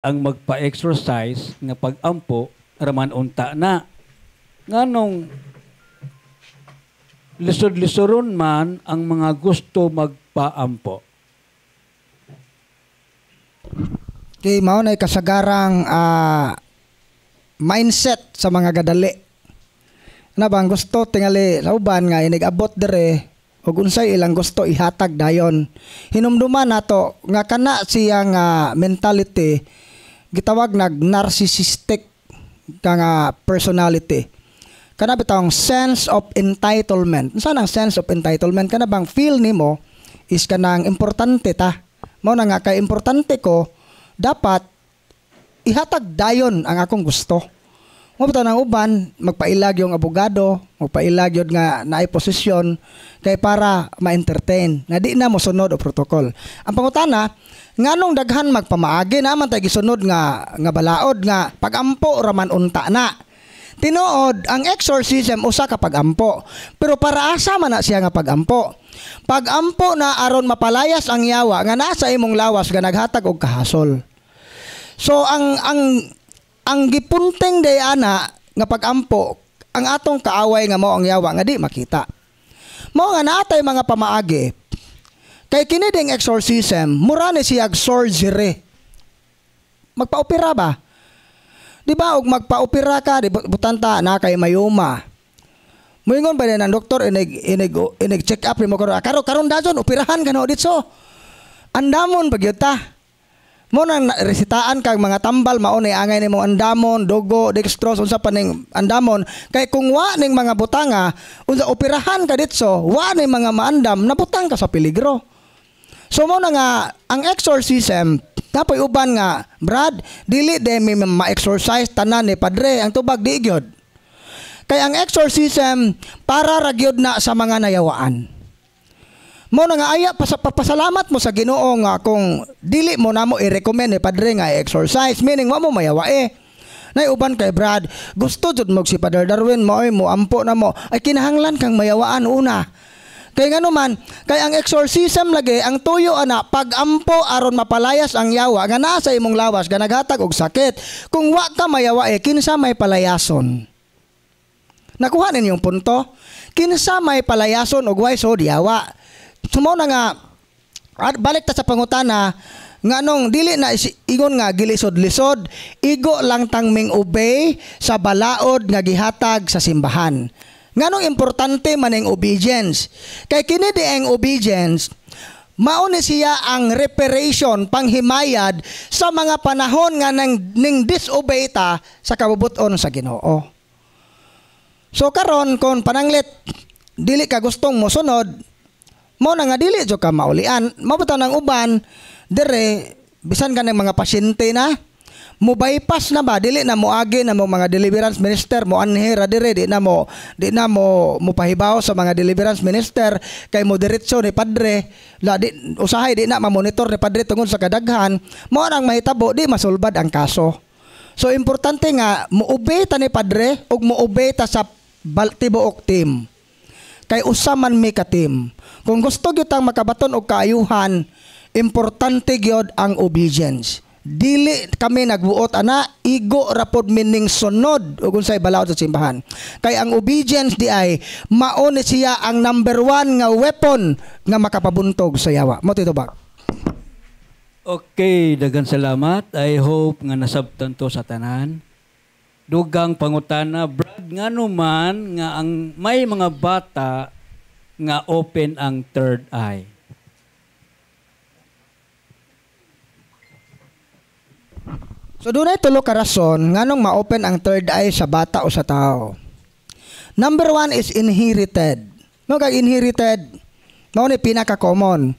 ang magpa-exercise nga pag-ampo raman unta na. Nganong lisod-lisoron man ang mga gusto magpaampo. Okay, mao na kasagarang mindset sa mga gadali. Na bang gusto tingali sa uban nga inigabot dire ug unsay ilang gusto ihatag dayon. Hinumduman nato nga kana siyang mentality gitawag nag narcissistic nga personality. Kana bitawng sense of entitlement. Unsa nang sense of entitlement? Kana bang feel nimo is kanang importante ta. Mao na nga kay importante ko dapat ihatag dayon ang akong gusto. Mo bitaw nang uban magpailag yung abogado, magpailag yun nga naay posisyon kay para ma-entertain. Na di na mo sunod o protocol. Ang pangutana, nganong daghan magpamaagi naman tay gisunod nga balaod nga pagampo raman unta na. Tinuod ang exorcism usa ka pagampo. Pero para asa man na siya nga pagampo? Pagampo na aron mapalayas ang yawa nga nasa imong lawas nga naghatag og kahasol. So ang gipunting day ana nga pagampo ang atong kaaway nga mao ang yawa nga di makita. Mao nga naatay mga pamaagi. Kay kini ding exorcism, mura ni siya surgery. Magpa-opera ba? Di ba og magpa-opera ka, di butanta na kay mayuma. Moingon ba ng doktor inig check up mo karon dayon operahan ka no ditso. Andamon bagyod ta. Mo nang resitaan kag mga tambal mao ni angay nimo andamon, dugo, dextrose unsa pa ning andamon kay kung wa ning mga butanga unsa operahan ka ditso, wa ning mga maandam nabutang ka sa peligro. So mo na nga ang exorcism dapat uban nga Brad dili de mi ma-exorcise tanan ni padre ang tubag di gyud. Kay ang exorcism para ra gyud na sa mga nayawaan. Mo na nga aya pasalamat mo sa Ginoo nga kung dili mo namo i-recommend ni padre nga exercise meaning wa mo mayawae. Nay uban kay Brad, gusto jud mo si Padre Darwin mo ampo na mo ay kinahanglan kang mayawaan una. Kay ngano man, kay ang exorcism lagi ang tuyo ana pag-ampo aron mapalayas ang yawa nga naa sa imong lawas nga naghatag og sakit. Kung wa ka mayawae kinsa may palayason? Nakuha ninyong punto? Kinsa may palayason og way so yawa? Sumo na nga balik ta sa pangutana nganong dili na ingon nga gilisod-lisod igo lang tang ming obey sa balaod nga gihatag sa simbahan. Nganong importante man ang obedience? Kay kini di ang obedience mao ni siya ang reparation panghimayad sa mga panahon nga ning disobey ta sa kabubuton sa Ginoo. So karon kon pananglit dili ka gustong mosunod mo na nga dili jo ka maulian. Mabutaw ng uban dire bisan ka ng mga pasyente na mo bypass na ba dili na mo agi na mo mga deliverance minister mo anhera dire di na mo pahibaw sa mga deliverance minister kay mo diretso ni padre la di usahay di na ma-monitor ni padre tungod sa kadaghan mo nang mahitabo di masulbad ang kaso. So importante nga mo obey ta ni padre ug mo obey ta sa tibuok team. Kay usa man mi ka team. Kung gusto gyud tang makabaton og kaayuhan, importante gyud ang obedience. Dili kami nagbuot ana, igo ra pod mining sunod ug unsay balaod sa simbahan. Kay ang obedience di ay mao ni siya ang number 1 nga weapon nga makapabuntog sa yawa. Mo titubag. Okay, daghang salamat. I hope nga nasabtan to sa tanan. Dugang pangutana, Brad, ngano man nga ang may mga bata nga open ang third eye. So dunay tulo ka rason nganong ma-open ang third eye sa bata o sa tao. Number 1 is inherited. No kay inherited, mao ni pinaka-common.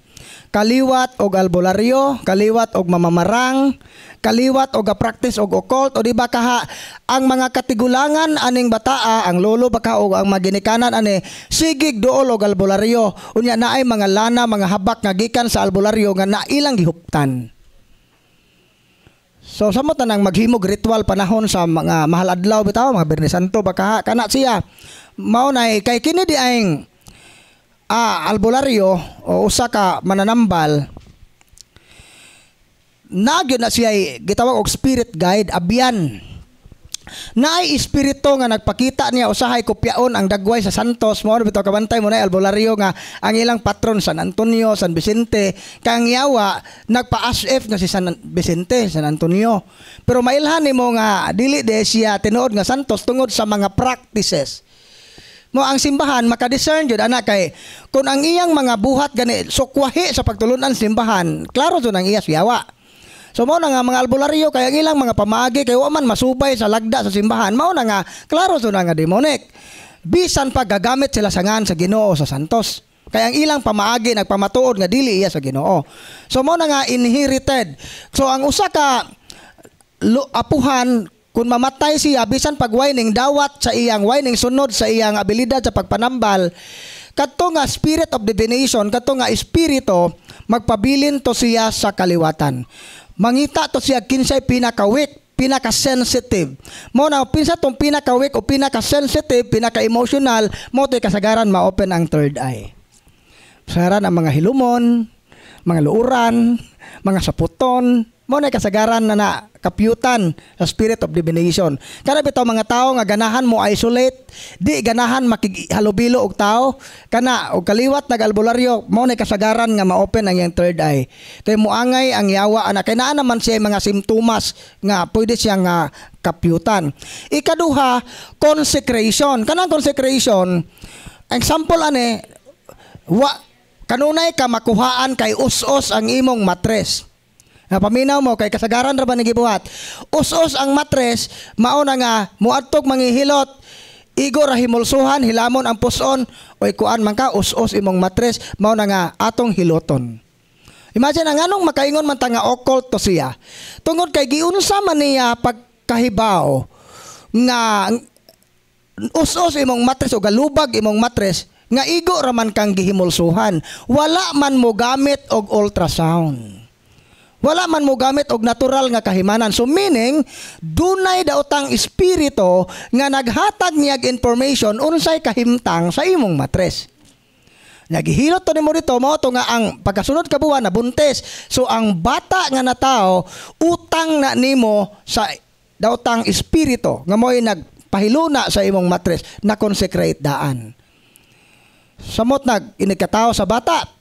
Kaliwat og albularyo, kaliwat og mamamarang, kaliwat og practice og occult o di ba kaha ang mga katigulangan aning bataa ang lolo baka og ang maginikanan ani sigig duol og albularyo unya naay mga lana mga habak nga gikan sa albularyo nga nailang gihuptan. So samot na nang maghimog ritual panahon sa mga mahal adlaw bitaw mga Biyernes Santo baka kana siya mao nay kay kini di aing albularyo o usa ka mananambal nagyo na siya gitawag og spirit guide, abyan. Naay espiritu nga nagpakita niya usahay kopyaon ang dagway sa Santos mo bitaw kabantay mo na albularyo nga ang ilang patron San Antonio, San Vicente kang yawa nagpa-asf nga si San Vicente, San Antonio. Pero mailhan nimo nga dili de siya tinuod nga Santos tungod sa mga practices. Mo ang simbahan maka-discern jud ana kay kung ang iyang mga buhat gani sukwahi sa pagtulunan simbahan, klaro jud ang iya siyawa. So mao na nga mga albularyo kay ang ilang mga pamaagi kay wa man masubay sa lagda sa simbahan, mao na nga klaro jud nga demonic. Bisan pa gagamit sila sa ngan sa Ginoo sa Santos. Kay ang ilang pamaagi nagpamatuod nga dili iya sa Ginoo. So mao na nga inherited. So ang usa ka apuhan kung mamatay siya bisan pag wining dawat sa iyang wining sunod sa iyang abilidad sa pagpanambal, kadto nga spirit of divination, kadto nga espiritu magpabilin to siya sa kaliwatan. Mangita to siya kinsay pinaka-weak, pinaka-sensitive. Mo na pinsa tong pinaka-weak o pinaka-sensitive, pinaka-emotional, mo to'y kasagaran ma-open ang third eye. Kasagaran ang mga hilumon, mga luuran, mga saputon, mo na kasagaran na kapyutan sa spirit of divination. Kana bitaw mga tao nga ganahan mo isolate, di ganahan makihalubilo og tao, kana og kaliwat nag-albularyo, mo na kasagaran nga ma-open ang iyang third eye. Kay moangay ang yawa ana kay naa naman siya mga simptomas nga pwede siyang kapyutan. Ikaduha, consecration. Kanang consecration, example ane kanunay ka makuhaan kay us-us ang imong matres. Paminaw mo kay kasagaran ra ba ni gibuhat. Us-us ang matres, mao na nga muadtog manghihilot, igo ra himulsuhan, hilamon ang puson, oy kuan man ka us-us imong matres, mao na nga atong hiloton. Imagine ang anong makaingon man ta nga occult to siya. Tungod kay giunsa man niya pagkahibaw nga us-us imong matres o galubag imong matres nga igo ra man kang gihimulsuhan. Wala man mo gamit og ultrasound. Wala man mo gamit og natural nga kahimanan. So meaning, dunay daotang espiritu nga naghatag niyag information unsay kahimtang sa imong matres. Nagihilot to nimo dito mo to nga ang pagkasunod ka buwan na buntes. So ang bata nga na tao utang na nimo sa daotang espiritu nga mo'y nagpahiluna sa imong matres na consecrate daan. Samot inikatao sa bata.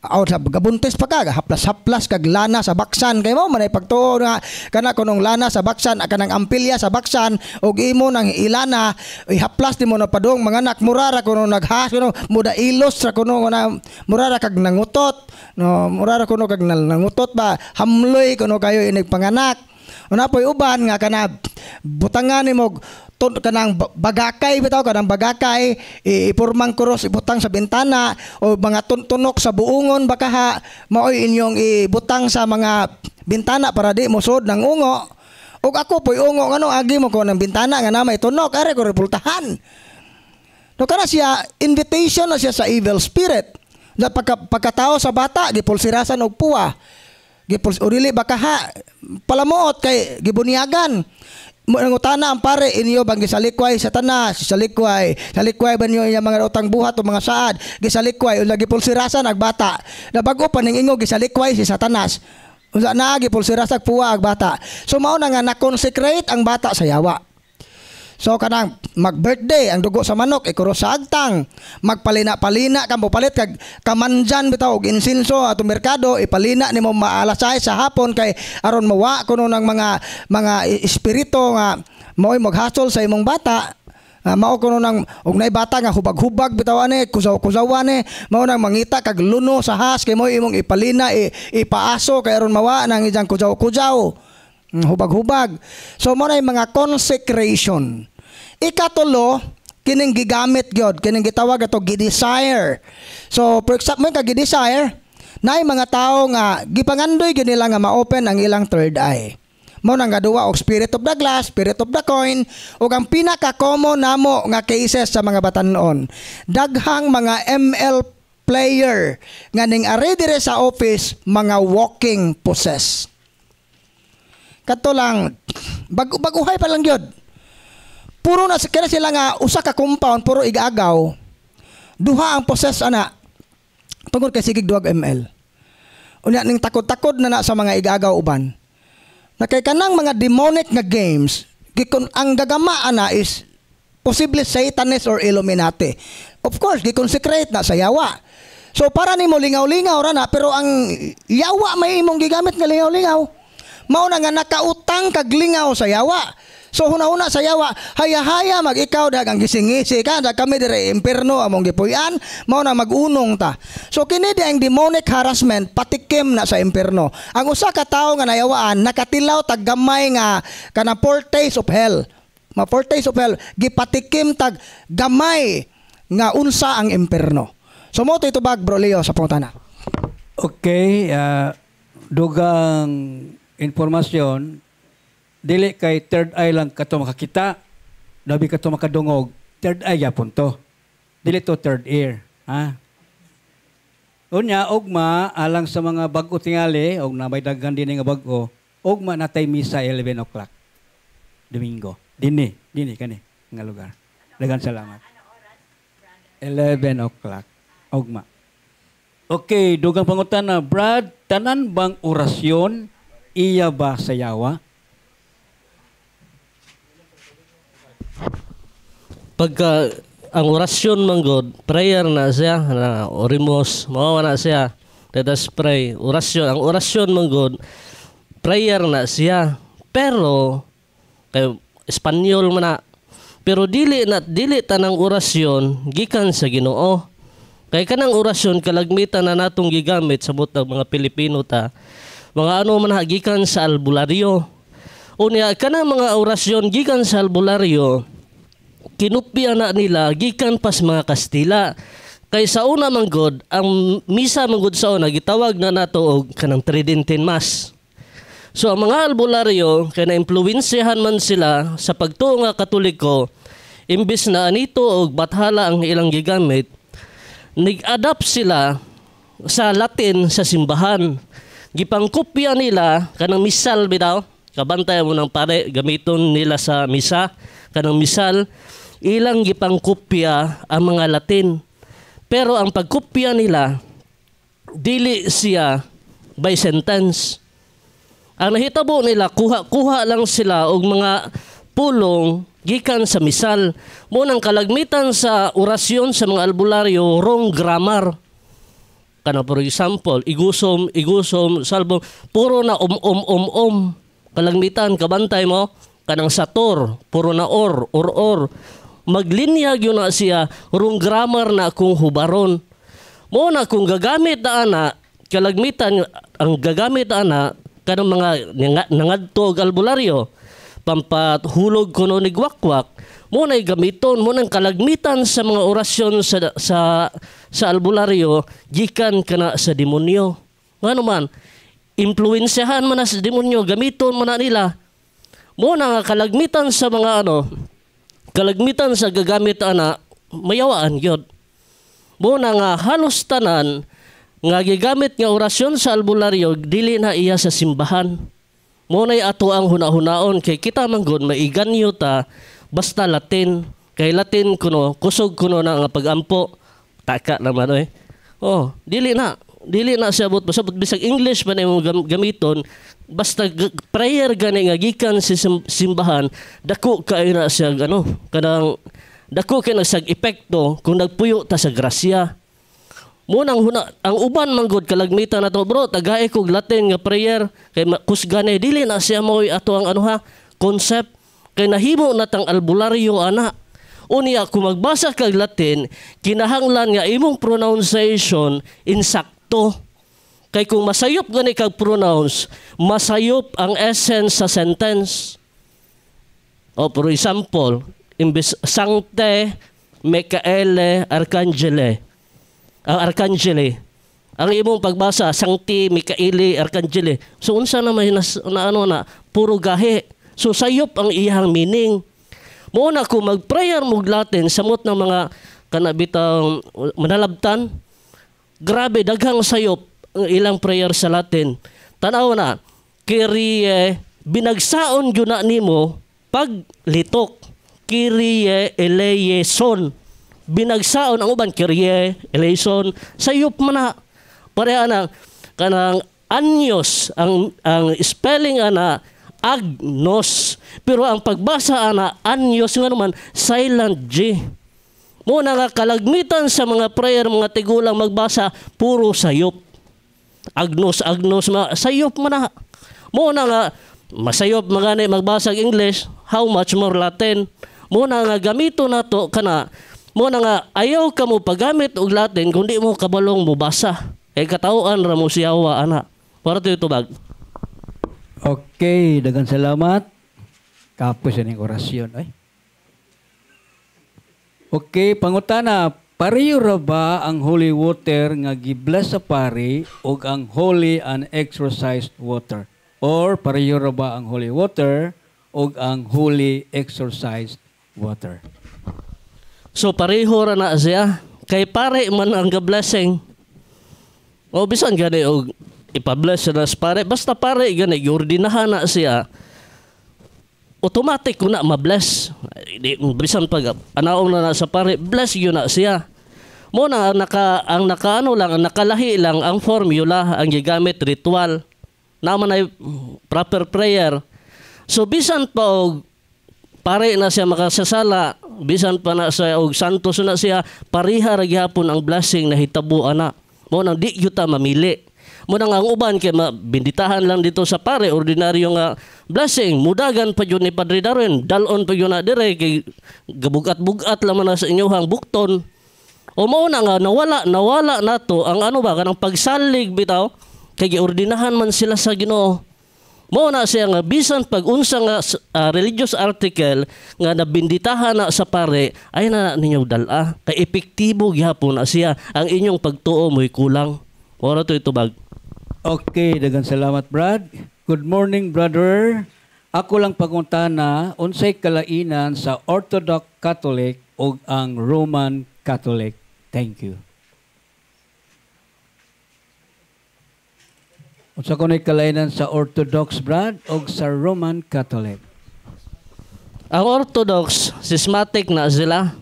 Aw sa gabuntes pa ka, haplas-haplas kag lana sa baksan kay mo manay pagtuo nga kana kunong lana sa baksan kanang ampilya sa baksan og imo nang ilana ihaplas nimo na padong mga anak murara kuno naghas kuno muda ilos sa kuno na murara kag nangutot no murara kuno kag nangutot ba hamloy kuno kayo inig panganak una poy uban nga kana butangan nimo kanang bagakay bitaw kanang bagakay ipurmang kuros ibutang sa bintana o mga tunok sa buungon baka maoy inyong ibutang sa mga bintana para di mosod ng ungo ug ako poy ungo ngano agi mo ko ng bintana nga na may tunok are ko repultahan no kana siya invitation na siya sa evil spirit na pagkatao sa bata gipulsirasan og puwa urili baka palamuot kay gibunyagan nangutana ang pare inyo bang gisalikway Satanas salikway ba niyo yung mga utang buhat o mga saad gisalikway o lagi pulsirasan ag bata na bago pa ning ingo gisalikway si Satanas usa na gipulsirasan puwa ag bata so mao na nga na-consecrate ang bata sa yawa. So kanang mag-birthday ang dugo sa manok ikuro sa agtang magpalina-palina kang palit kag kamanjan bitaw og insinso ato merkado ipalina nimo maalasay sa hapon kay aron mawa kuno ng mga espiritu nga mao'y maghasol sa imong bata mao kuno nang og nay bata nga hubag-hubag bitaw ani kusaw-kusawan ni mao nang mangita kag luno sa has kay mo imong ipalina ipaaso kay aron mawa nang ijang kusaw-kusaw hubag-hubag. So mo na yung mga consecration. Ikatulo, kining gigamit gyud, kining gitawag ato gi-desire. So for example, may gi-desire, na yung mga tao nga gipangandoy gyud nila nga ma-open ang ilang third eye. Mo nang gaduwa og spirit of the glass, spirit of the coin, ug ang pinaka-common namo nga cases sa mga batan-on. Daghang mga ML player nga ning are dire sa office mga walking possess. Kato lang baguhay pa lang gyud. Puro na kaya sila nga usa ka compound puro igagaw. Duha ang possess ana. Tungod kay sigig 2 ml. Unya ning takod-takod na sa mga igagaw uban. Na kay kanang mga demonic nga games, ang gagama ana is posible Satanist or Illuminati. Of course, gi-consecrate na sa yawa. So para nimo lingaw-lingaw ra na, pero ang yawa may imong gigamit nga lingaw-lingaw. Mao na nga nakautang kag lingaw sa yawa. So huna-huna sa yawa, haya-haya mag ikaw dagang gisingisi ka, dag kami dire imperno among gipuy-an, mao na magunong ta. So kini di ang demonic harassment patikim na sa imperno. Ang usa ka tawo nga nayawaan nakatilaw tag gamay nga kana foretaste of hell. Ma foretaste of hell gipatikim tag gamay nga unsa ang imperno. So mo to itubag bro Leo sa pangutana. Okay, dugang informasyon. Dili kay third eye lang kato makakita, labi kato makadungog, third eye yapon to. Dili to third ear, ha? Unya ugma alang sa mga bag-o tingali, og na may daghan dinhi nga bag-o, ugma natay misa 11 o'clock. Domingo. Dinhi kani nga lugar. Daghang salamat. 11 o'clock. Ugma. Okay, dugang pangutana, Brad, tanan bang orasyon iya ba sa yawa? Pagka ang orasyon manggod, prayer na siya, na orimos, mawawa na siya. Let us pray. Orasyon, ang orasyon manggod, prayer na siya. Pero kay Espanyol man na. Pero dili tanang orasyon gikan sa Ginoo. Kay kanang orasyon kalagmitan na natong gigamit sa butang mga Pilipino ta. Mga ano man gikan sa albularyo. Unya kanang mga orasyon gikan sa albularyo, kinupya na nila gikan pas mga Kastila. Kay sa una manggod, ang misa manggod sa una gitawag na nato og kanang Tridentine Mass. So ang mga albularyo kay na-impluwensyahan man sila sa pagtuo nga Katoliko, imbis na anito og bathala ang ilang gigamit, nag-adapt sila sa Latin sa simbahan. Gipangkopya nila kanang misal bitaw, kabantay mo ng pare gamiton nila sa misa, kanang misal ilang gipangkopya ang mga Latin. Pero ang pagkopya nila dili siya by sentence. Ang nahitabo nila kuha lang sila og mga pulong gikan sa misal. Munang kalagmitan sa orasyon sa mga albularyo wrong grammar. Kana for example, igusom, salbo, puro na Kalagmitan kabantay mo kanang sator, puro na or. Maglinyag yun na siya, rung grammar na kung hubaron. Muna kung gagamit na ana, kalagmitan ang gagamit na ana, kanang mga nangadto albularyo, pampahulog kuno ni gwakwak, muna gamiton, muna kalagmitan sa mga orasyon sa albularyo, gikan kana sa demonyo. Ano man, impluensyahan man na sa demonyo, gamiton man na nila. Muna nga kalagmitan sa mga kalagmitan sa gagamit ana, mayawaan yun. Muna nga halos tanan, nga gigamit nga orasyon sa albularyo, dili na iya sa simbahan. Muna'y ato ang hunahunaon, kay kita manggod, maiganyo ta, basta Latin. Kay Latin kuno, kusog kuno na nga pagampo. Taka naman dili na siya abot. Pasabot bisag English pa na yung gamiton, basta prayer gani nga gikan si simbahan, dako kay na siya kanang dako kay nagsag epekto kung nagpuyo ta sa grasya. Munang ang uban manggod kalagmitan nato bro, tagay kog Latin nga prayer kay kusgani dili na siya moy ato ang concept kay nahimo natang albularyo ana. Unya kung magbasa kag Latin, kinahanglan nga imong pronunciation insakto. Kay kung masayop gani kag pronounce, masayop ang essence sa sentence. For example, imbes Sancte Michaele Arcangeli. Ang Arcangeli. Ang imong pagbasa, Sancti Michaeli Arcangeli. So unsa na may puro gahi. So sayop ang iyang meaning. Muna kung mag-prayer mo Latin, samot ng mga kanabitang manalabtan, grabe, daghang sayop ang ilang prayer sa Latin. Tanaw na, Kyrie, binagsaon yun na nimo, paglitok, Kyrie eleison. Binagsaon ang uban, Kyrie eleison, sayop man na. Pareha na, kanang anyos ang spelling ana agnos, pero ang pagbasa ana anyos nga naman silent G. Muna nga kalagmitan sa mga prayer mga tigulang magbasa puro sayop. Agnos sayop man na. Muna nga masayop magani magbasa og English, how much more Latin. Muna nga gamito nato kana. Muna nga ayaw ka mo paggamit og Latin kundi mo kabalong mo basa. Kay katawhan ra mo siyawa ana. Para to bag. Okay, daghang salamat. Kapos ning orasyon ay. Okay, pangutana, pareho ra ba ang holy water nga gibless sa pari ug ang holy and exorcised water? Or pareho ra ba ang holy water ug ang holy exorcised water? So pareho ra na siya. Kay pare man ang blessing. O bisan gani og ipabless na sa pare, basta pare gani giordinahan na siya. Automatic ko na mabless. Bisan pag anaon na sa pare, bless yun na siya. Muna ang nakaano lang, ang nakalahi lang ang formula ang gigamit ritual. Naman ay proper prayer. So bisan pa og pare na siya makasasala, bisan pa na siya og santos na siya, pariha ra gyapon ang blessing na hitabo ana. Muna di yuta mamili. Muna nga ang uban kay mabinditahan lang dito sa pare, ordinaryo nga blessing, mudagan pa yun ni Padre Darwin, dalon pa yun na dire, kay gabugat-bugat lang na sa inyong bukton. O mauna nga, nawala na to, ang ano ba, kanang pagsalig bitaw, kay giordinahan man sila sa Ginoo. Mauna siya nga, bisan pag-unsa nga religious article, nga nabinditahan na sa pare, ay na ninyo dala, kay epektibo gyapon na siya, ang inyong pagtuo mo'y kulang. Ora to itubag. Okay, daghang salamat, Brad. Good morning, brother. Ako lang pangutana, unsay kalainan sa Orthodox Catholic ug ang Roman Catholic? Thank you. Unsa kunay kalainan sa Orthodox, Brad, ug sa Roman Catholic? Ang Orthodox, schismatic na sila.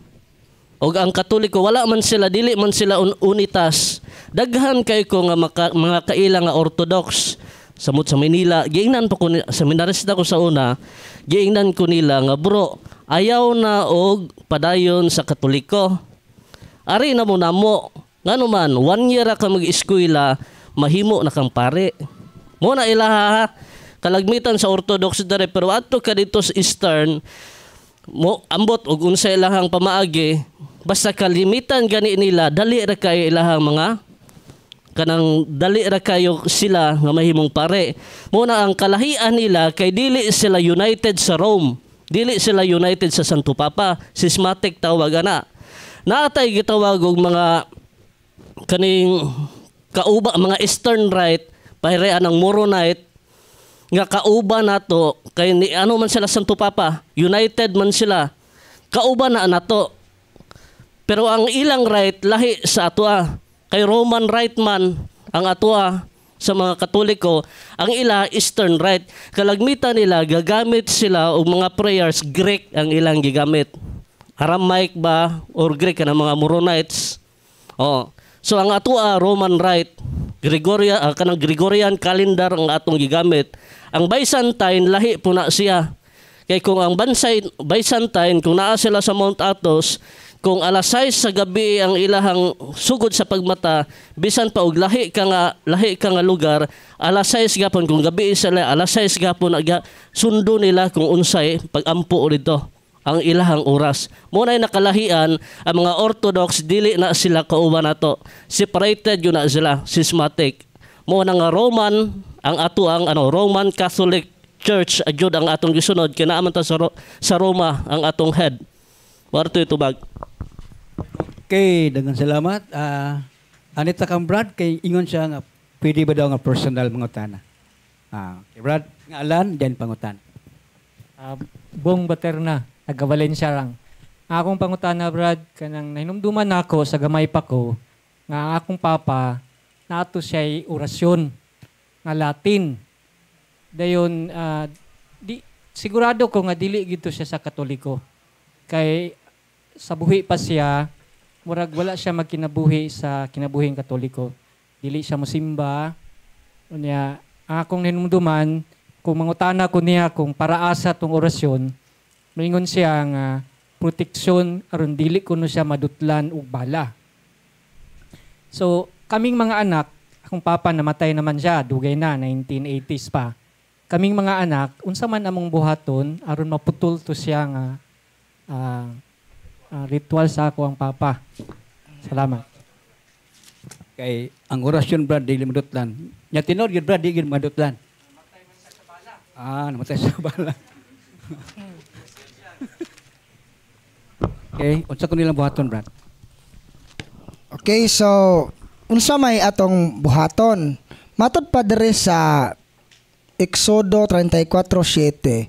O ang Katoliko, wala man sila, dili man sila unitas. Daghan kay ko nga mga kaila nga Orthodox. Samot sa Manila, giingnan pa ko, seminarista ko sa una, giingnan ko nila nga bro, ayaw na og padayon sa Katoliko. Ari na mo namo, nga naman, 1 year ka mag-eskwela, mahimo na kang pare. Muna ilaha, kalagmitan sa Orthodox dere, pero ato ka dito sa Eastern, mo ambot og unsay ilahang pamaagi, basta kalimitan gani nila, dali ra kay ilahang mga kanang dali ra kayo sila nga mahimong pare. Muna ang kalahian nila kay dili sila united sa Rome, dili sila united sa Santo Papa, schismatic tawag ana. Naatay gitawag og mga kaning kauba mga Eastern Rite, pahirean ng Moronite nga kauba nato kay ni ano man sila Santo Papa, united man sila. Kauba na nato. Pero ang ilang rite lahi sa atoa. Kay Roman Rite man ang atoa sa mga Katoliko, ang ila Eastern Rite. Kalagmitan nila gagamit sila og mga prayers Greek ang ilang gigamit. Aramaic ba or Greek na mga Moronites. Oh. So ang atoa Roman Rite, kanang Gregorian calendar ang atong gigamit. Ang Byzantine lahi po na siya. Kay kung ang Byzantine kung naa sila sa Mount Athos, kung alas 6 sa gabi ang ilahang sugod sa pagmata, bisan pa og lahi ka nga lugar, alas 6 gapon kung gabi sila, alas 6 gapon sundo nila kung unsay pagampo dito ang ilahang oras. Muna ay nakalahian ang mga Orthodox, dili na sila kauban nato. Separated yun na sila, schismatic. Muna nga Roman, ang ato ang Roman Catholic Church, adyod ang atong gisunod, kinaaman ta sa Roma ang atong head. Warto ito bag. Okay, daghang salamat. Anita kang Brad, kay ingon siya nga, pwede ba daw nga personal mangutana? Okay, Brad, nga alan, then pangutan. Bong Baterna, taga Valencia lang. Akong pangutana, Brad, kanang nahinumduman nako sa gamay pa ko, nga akong papa, nato siya'y orasyon, nga Latin. Dayon, sigurado ko nga dili gito siya sa Katoliko. Kay sa buhi pa siya, murag wala siya magkinabuhi sa kinabuhing Katoliko. Dili siya mosimba, Unya, ang akong hinumduman, kung mangutana ko niya kung para asa tong orasyon, moingon siya nga proteksyon aron dili kuno siya madutlan og bala. So, kaming mga anak, akong papa namatay naman siya, dugay na 1980s pa. Kaming mga anak, unsa man among buhaton aron maputol to siya nga ritual sa ako ang papa. Salamat. Kay ang orasyon brad dili madutlan. Nya tinod gid brad dili madutlan. Namatay man sa bala. Namatay sa bala. Okay, unsa ko nilang buhaton brad? Okay, so unsa may atong buhaton? Matod pa diri sa Exodo 34:7.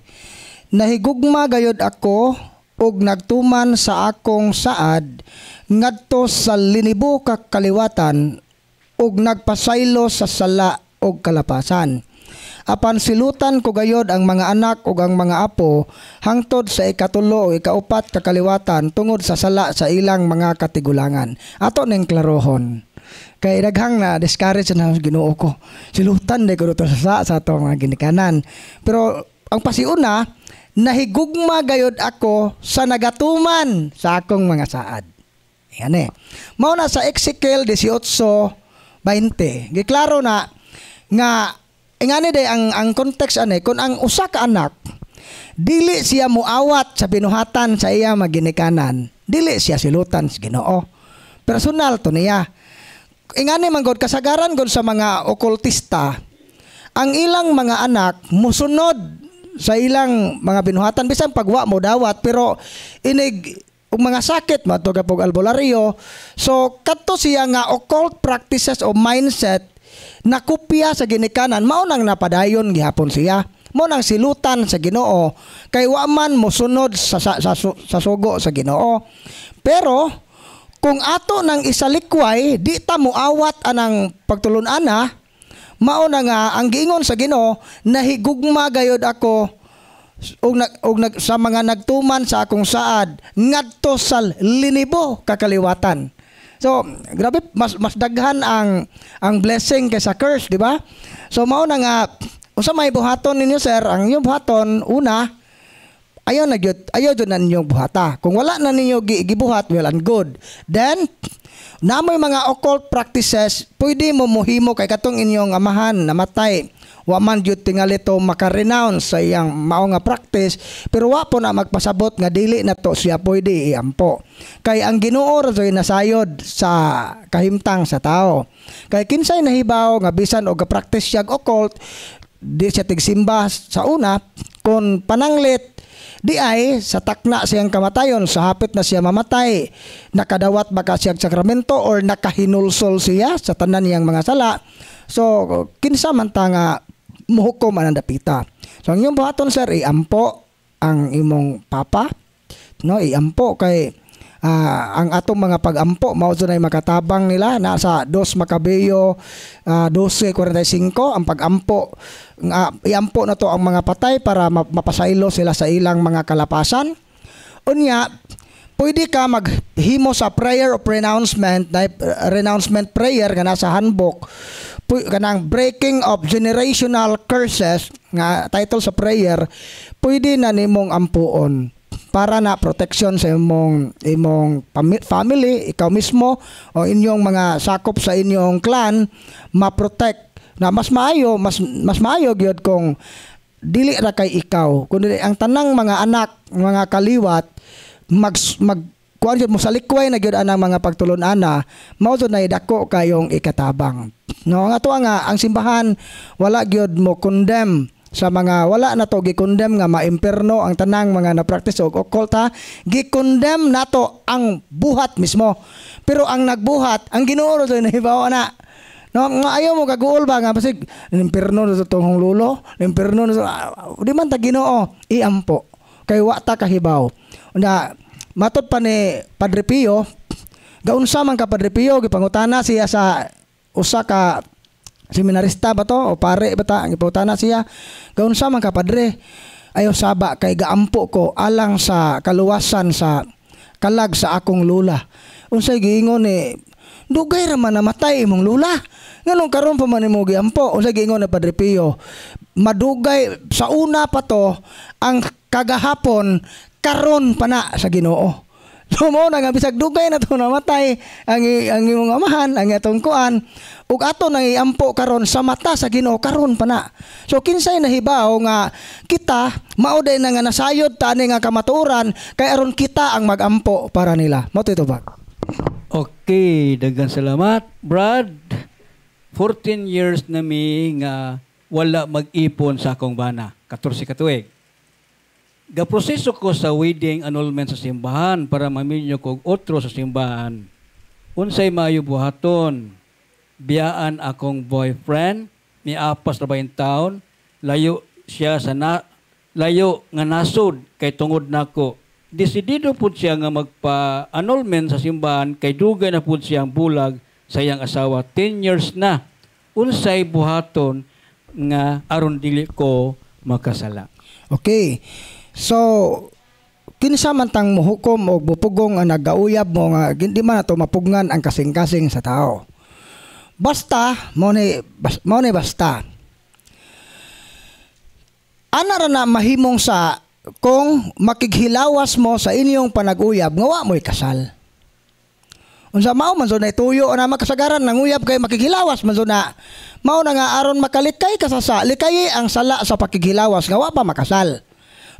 Nahigugma gayod ako ug nagtuman sa akong saad ngadto sa linibo ka kaliwatan ug nagpasaylo sa sala ug kalapasan. Apan silutan ko gayod ang mga anak ug ang mga apo hangtod sa ikatulo o ikaupat ka kaliwatan tungod sa sala sa ilang mga katigulangan. Ato ning klarohon. Kay daghang na discourage na Ginoo ko. Silutan de ko sa ato mga ginikanan. Pero ang pasiuna, nahigugma gayod ako sa nagatuman sa akong mga saad. Yan Mao na sa Ezekiel 18:20. Giklaro na nga ingani day ang context kun ang usa ka anak dili siya muawat sa binuhatan sa iya maginikanan, dili siya silutan sa Ginoo. Personal to niya. Ingani man gud kasagaran gud sa mga okultista, ang ilang mga anak musunod sa ilang mga binuhatan bisan pagwa mo dawat pero inig ug mga sakit mato kapog albularyo. So kadto siya nga occult practices o mindset na kopya sa ginikanan, mao nang napadayon gihapon siya. Mao nang silutan sa Ginoo kay wa man mosunod sa sugo sa Ginoo. Pero kung ato nang isalikway di ta moawat anang pagtulon-ana, mao na nga ang giingon sa Ginoo, nahigugma gayod ako og sa mga nagtuman sa akong saad ngadto sa linibo kakaliwatan. So, grabe mas daghan ang blessing kaysa curse, di ba? So mao na nga unsa may buhaton ninyo sir? Ang inyong buhaton una ayaw jud na ninyong buhata. Kung wala na ninyo gibuhat, well and good. Then namoy mga occult practices, pwede mo mohimo kay katong inyong amahan namatay. Wa man jud tingali to maka-renounce sa iyang mao nga practice, pero wa po na magpasabot nga dili na to siya pwede iampo. Kay ang Ginoo ra nasayod sa kahimtang sa tao. Kay kinsay nahibaw nga bisan og ga-practice siya occult, di siya tigsimba sa una kon pananglit di ay sa takna siyang kamatayon, sa hapit na siya mamatay, nakadawat baka siyang sakramento or nakahinulsol siya sa tanan niyang mga sala. So kinsa man ta nga muhukom ang dapita. So ang iyong buhaton sir, iampo ang imong papa, no, iampo kay ang atong mga pag-ampo mao dunay makatabang nila nasa 2 Makabeo 12:45 ang pag-ampo iampo na to ang mga patay para mapasaylo sila sa ilang mga kalapasan. Unya pwede ka maghimo sa prayer of renouncement prayer nga nasa handbook kanang breaking of generational curses nga title sa prayer, pwede na nimong ampuon para na protection sa imong family, ikaw mismo o inyong mga sakop sa inyong clan ma-protect na mas maayo gyud kung dili ra kay ikaw kundi ang tanang mga anak, mga kaliwat kuan gyud mo sa likway na gyud anang mga pagtulon-ana, mao to na dako kayong ikatabang. No, nga to nga ang simbahan wala gyud mo condemn sa mga wala na to gi-condemn nga maimperno ang tanang mga na-practice og occult ha. Gi-condemn nato ang buhat mismo. Pero ang nagbuhat, ang Ginoo to nahibaw na. No, nga ayaw mo kaguol ba nga basig imperno to tong lulo, imperno di man ta Ginoo, iampo. Kay wa ta kahibaw. Una matod pa ni Padre Pio, gaunsa man ka Padre Pio gipangutana siya sa usa ka seminarista ba to o pare ba ta ang ipangutana siya, gaunsa man ka padre, ayo saba kay gaampo ko alang sa kaluwasan sa kalag sa akong lula. Unsay giingon ni dugay ra man namatay imong lula Nganong karon pa man nimo giampo usa giingon na Padre Pio, madugay sa una pa to ang kagahapon karon pa na sa Ginoo. So mo na nga bisag dugay na to namatay ang imong amahan, ang atong kuan ug ato nang iampo karon sa mata sa Ginoo karon pa na. So kinsay nahibaw nga kita mao day na nga nasayod ta ani nga kamatuoran kay aron kita ang magampo para nila. Mo ito ba? Okay, daghang salamat, Brad. 14 years na mi nga wala mag-ipon sa akong bana. 14 ka tuig. Gaproseso ko sa wedding annulment sa simbahan para maminyo kog otro sa simbahan. Unsay maayo buhaton. Biyaan akong boyfriend, ni apas na 20 taon, layo siya sa layo nga nasod kay tungod nako. Desidido pud siya nga magpa-annulment sa simbahan kay dugay na pud siyang bulag sa iyang asawa. 10 years na. Unsay buhaton nga aron dili ko makasala. Okay. So, kinsa man tang muhukom o bupugong ang nagauyab mo nga hindi man nato mapugnan ang kasing-kasing sa tao. Basta, mo ni basta. Ana ra na mahimong sa kung makighilawas mo sa inyong panag-uyab nga wa mo'y kasal. Unsa mao man so na tuyo na makasagaran nang uyab kay makighilawas man so na mao na nga aron makalikay ka sa likay ang sala sa pakighilawas nga wa pa makasal.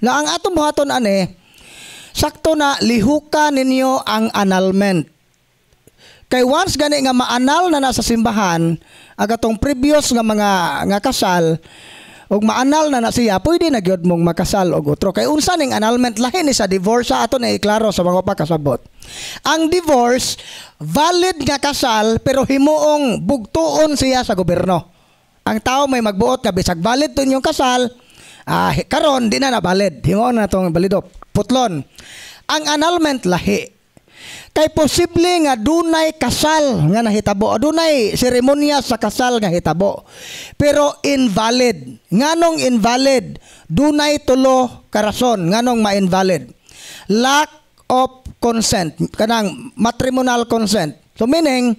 Na ang atong buhaton ani sakto na lihuka ninyo ang annulment. Kay once gani nga maanal na nasa simbahan agatong previous nga mga nga kasal og maanal na siya pwede na gyud mong makasal og otro. Kay unsa ning annulment lahi ni sa divorce ato na iklaro sa mga pakasabot. Ang divorce valid nga kasal pero himuong bugtuon siya sa gobyerno. Ang tao may magbuot nga bisag valid to inyong kasal karon di na valid. Himuon na tong balido. Putlon. Ang annulment lahi. Kay posible nga dunay kasal nga nahitabo. Dunay seremonya sa kasal nga hitabo. Pero invalid. Nganong invalid? Dunay tulo ka rason. Nganong ma-invalid? Lack of consent. Kanang matrimonial consent. So meaning,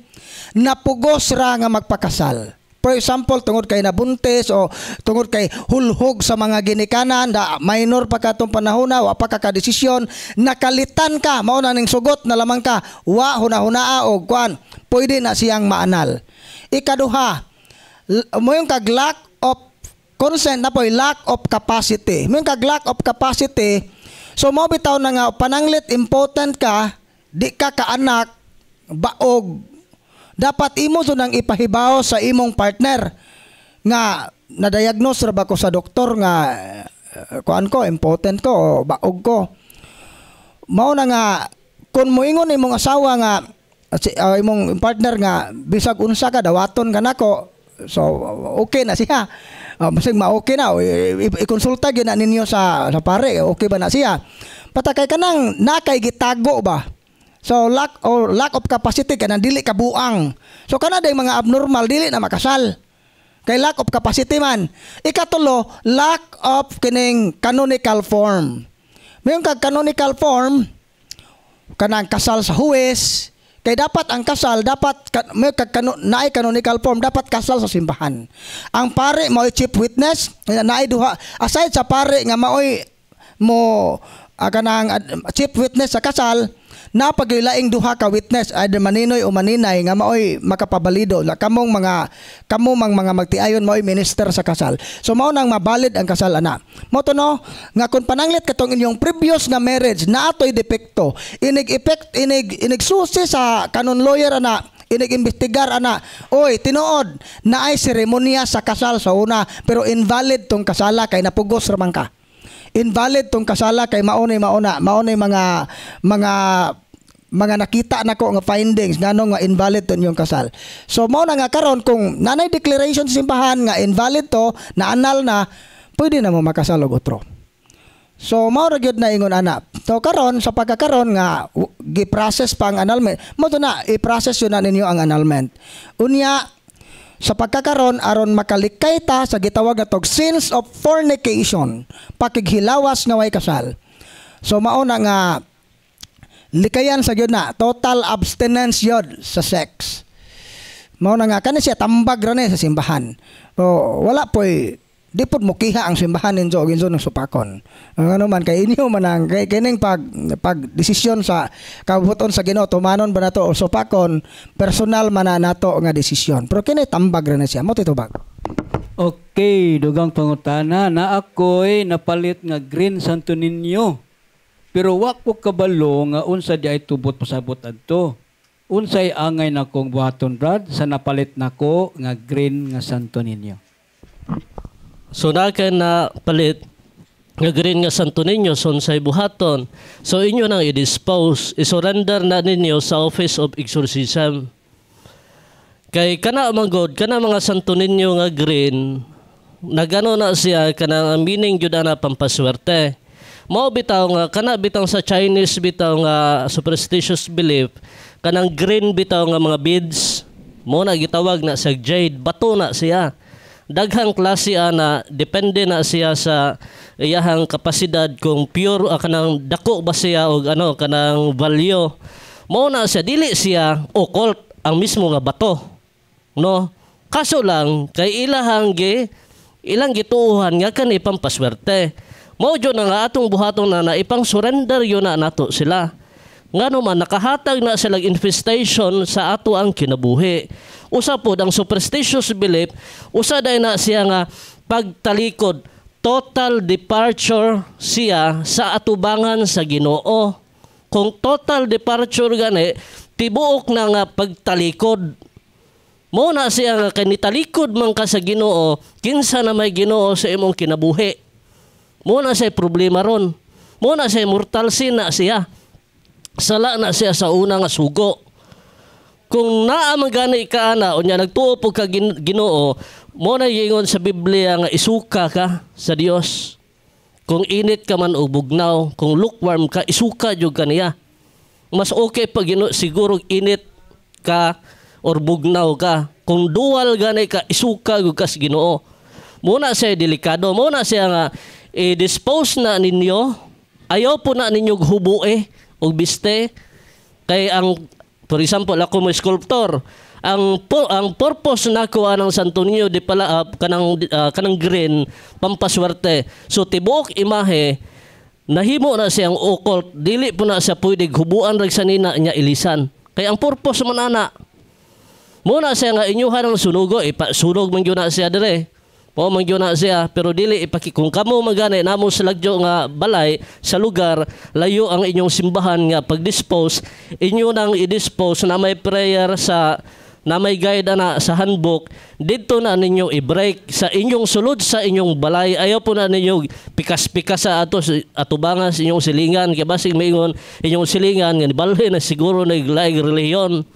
napugos ra nga magpakasal. For example, tungod kay nabuntis o tungod kay hulhog sa mga ginikanan, minor pa ka itong panahon na, wa pa kakadesisyon, nakalitan ka, mauna ning sugot na lamang ka, wa hunahunaa o kuan, pwede na siyang maanal. Ikaduha, mo yung kag lack of consent na po, lack of capacity. Mo yung kag lack of capacity, so mo bitaw na nga, pananglit important ka, di ka kaanak, baog, dapat imo so nang ipahibaw sa imong partner nga na-diagnose ra ba ko sa doktor nga kuan ko impotent ko o baog ko. Mao na nga kun moingon imong asawa nga imong partner nga bisag unsa ka dawaton ka nako, so okay na siya. Basig ma-okay na i-konsulta gyud na ninyo sa pare, okay ba na siya. Patakay kanang nakay gitago ba. So lack of capacity kana dili ka buang. So kana day mga abnormal dili na makasal. Kay lack of capacity man. Ikatulo, lack of kining canonical form. Mayong kag canonical form kanang kasal sa huwes. Kay dapat ang kasal dapat may naay canonical form dapat kasal sa simbahan. Ang pare mao chief witness, naay duha aside sa pare nga maoy mo kanang chief witness sa kasal. Napagilaing duha ka witness either maninoy o maninay nga maoy makapabalido la kamong mga magtiayon maoy minister sa kasal. So mao nang mabalid ang kasal ana. Mo to no nga kun pananglit katong inyong previous nga marriage na atoy depekto, inig susi sa canon lawyer ana, inig-imbestigar ana. Oy, tinuod na ay seremonya sa kasal sa una pero invalid tong kasala kay napugos ra man ka. Invalid tong kasala kay maunay mga nakita nako nga findings ngano nga invalid to yung kasal. So mao na nga karon kung nanay declaration sa simbahan nga invalid to, naanal na, pwede na mo makasal og otro. So mao ra gyud na ingon ana. So karon sa pagkakaron nga gi-process pa ang annulment, mo to na i-process yun na ninyo ang annulment. Unya sa pagkakaron aron makalikay ta sa gitawag na tog sins of fornication, pakighilawas nga way kasal. So mao na nga likayan sa gyud na total abstinence yod sa sex. Mao na nga kani siya tambag ra ni sa simbahan. So wala poy di pud mo kiha ang simbahan ninyo ginso ng supakon. Ano man kay inyo man ang kay kining pag desisyon sa kabuton sa Ginoo tumanon ba nato o supakon personal man na nato nga desisyon. Pero kini tambag ra na siya mo titubag. Okay, dugang pangutana na ako'y napalit nga Green Santo Niño. Pero wa ko kabalo nga unsa di ay tubot pasabot adto. Unsay angay na kong buhaton Brad sa napalit nako nga Green nga Santo Niño. So na palit nga Green nga Santo Niño son say buhaton. So inyo nang i-dispose, i-surrender na ninyo sa Office of Exorcism. Kay kana manggod kana mga Santo Niño nga green, nagano na siya kana meaning gyud na pampaswerte. Mao bitaw nga kana bitaw sa Chinese bitaw nga superstitious belief, kanang green bitaw nga mga beads, mo na gitawag na sa jade, bato na siya. Daghang klase ana depende na siya sa iyahang kapasidad kung pure kanang dako ba siya og ano kanang value. Mao na siya dili siya occult ang mismo nga bato. No? Kaso lang kay ilang gituuhan nga kan ipampaswerte. Mao jud nga atong buhaton na ipang surrender yo na nato sila. Ngano man nakahatag na sila infestation sa ato ang kinabuhi. Usa pod ang superstitious belief, usa day na siya nga pagtalikod, total departure siya sa atubangan sa Ginoo. Kung total departure gani, tibuok na nga pagtalikod. Mo na siya nga kanitalikod man ka sa Ginoo, kinsa na may Ginoo sa imong kinabuhi. Mo na siya problema ron. Mo na siya mortal sin na siya. Sala na siya sa una nga sugo. Kung naamagani ka ana unya nagtuo po ka Ginoo, mo na ingon sa Biblia nga isuka ka sa Dios. Kung init ka man o bugnaw, kung lukewarm ka, isuka jud kaniya. Mas okay pag siguro init ka or bugnaw ka. Kung dual gani ka, isuka jud ka sa Ginoo. Muna siya delikado, muna siya nga i-dispose na ninyo. Ayaw po na ninyo hubue og biste kay ang for example ako mo sculptor ang purpose nako anang Santo Niño di pala kanang green pampaswerte so tibuok imahe nahimo na siyang occult dili po na siya pwede hubuan rag sanina niya ilisan kay ang purpose man ana muna siya nga inyuhan ang sunugo ipasunog man gyud na siya dire. Po mangyo na siya pero dili kung kamo magani namo silagyo nga balay sa lugar layo ang inyong simbahan nga pag-dispose inyo nang i-dispose na may prayer sa na may guide na sa handbook didto na ninyo i-break sa inyong sulod sa inyong balay ayaw po na ninyo pikas-pikas sa atubangan sa inyong silingan kay basig maingon inyong silingan nga balay na siguro na laing relihiyon.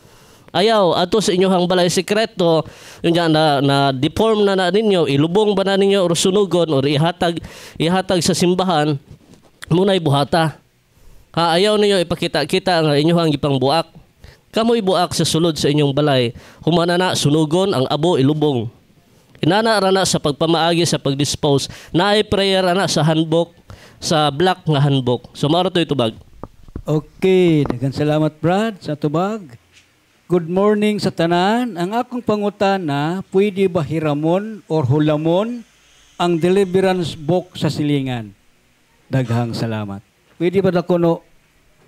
Ayaw, ato sa inyong balay sekreto, yun na deform na ninyo, ilubong ba na ninyo o sunugon o ihatag sa simbahan, muna'y buhata. Ayaw ninyo ipakita-kita ang inyong ipang buak. Kamoy buak sa sulod sa inyong balay, humana na sunugon ang abo ilubong. Inana na sa pagpamaagi sa pag-dispose, naay prayer na sa handbook, sa black nga handbook. So, maaro to itubag. Okay, daghang salamat Brad sa tubag. Good morning sa tanan. Ang akong pangutana, pwede ba hiramon or hulamon ang deliverance book sa silingan? Daghang salamat. Pwede ba na kuno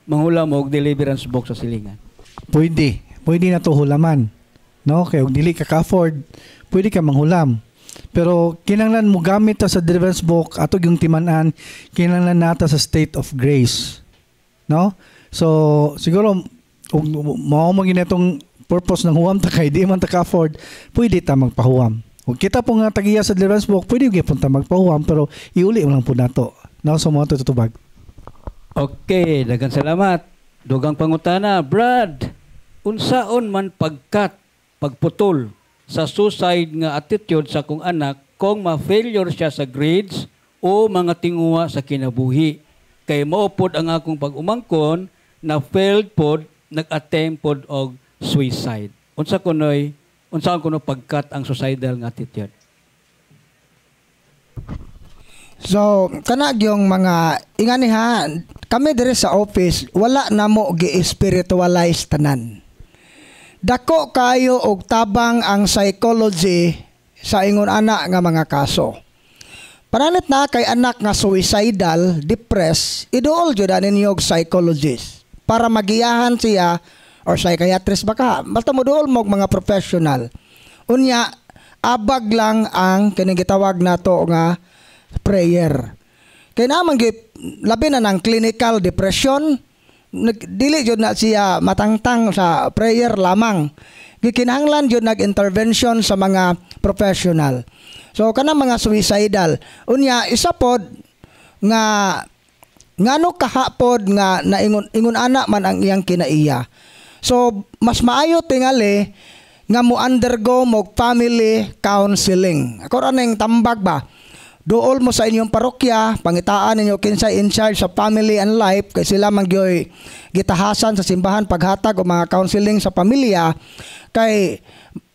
manghulam og deliverance book sa silingan? Pwede. Pwede na to hulaman. No? Kaya kung dili ka ka-afford, pwede ka manghulam. Pero kinanglan mo gamit ta sa deliverance book atog yung timanan, kinanglan nata sa state of grace. No? So, siguro mao mo ginatong purpose ng huwam ta kay di man ta ka-afford, pwede ta magpahuwam. Kung kita po nga tagiya sa deliverance book, pwede gyud ta magpahuwam pero iuli mo lang po nato. No, so mo tutubag. Okay, daghang salamat. Dugang pangutana, Brad, unsaon man pagputol sa suicide nga attitude sa kong anak kung ma-failure siya sa grades o mga tinguha sa kinabuhi. Kay mao pod ang akong pag-umangkon na failed pod nag-attempt pod og suicide. Unsa kuno pagkat ang suicidal nga attitude? So, kanag yung mga ingani ha, kami dire sa office wala namo gi-spiritualize tanan. Dako kayo og tabang ang psychology sa ingon anak nga mga kaso. Pananit na kay anak nga suicidal, depressed, iduol jud ninyo og psychologist para magiyahan siya or psychiatrist baka. Basta mo duol mo og mga professional. Unya, abag lang ang kining gitawag nato nga prayer. Kay naman labi na ng clinical depression, dili jud na siya matangtang sa prayer lamang. Gikinahanglan jud nag-intervention sa mga professional. So kanang mga suicidal, unya isa pod nga ngano kahapod nga ingon anak man ang iyang kinaiya. So mas maayo tingali nga mo undergo mo family counseling. Ako ra ning tambag ba. Dool mo sa inyong parokya, pangitaan ninyo kinsay in charge sa family and life kay sila magyoy gitahasan sa simbahan paghatag o mga counseling sa pamilya kay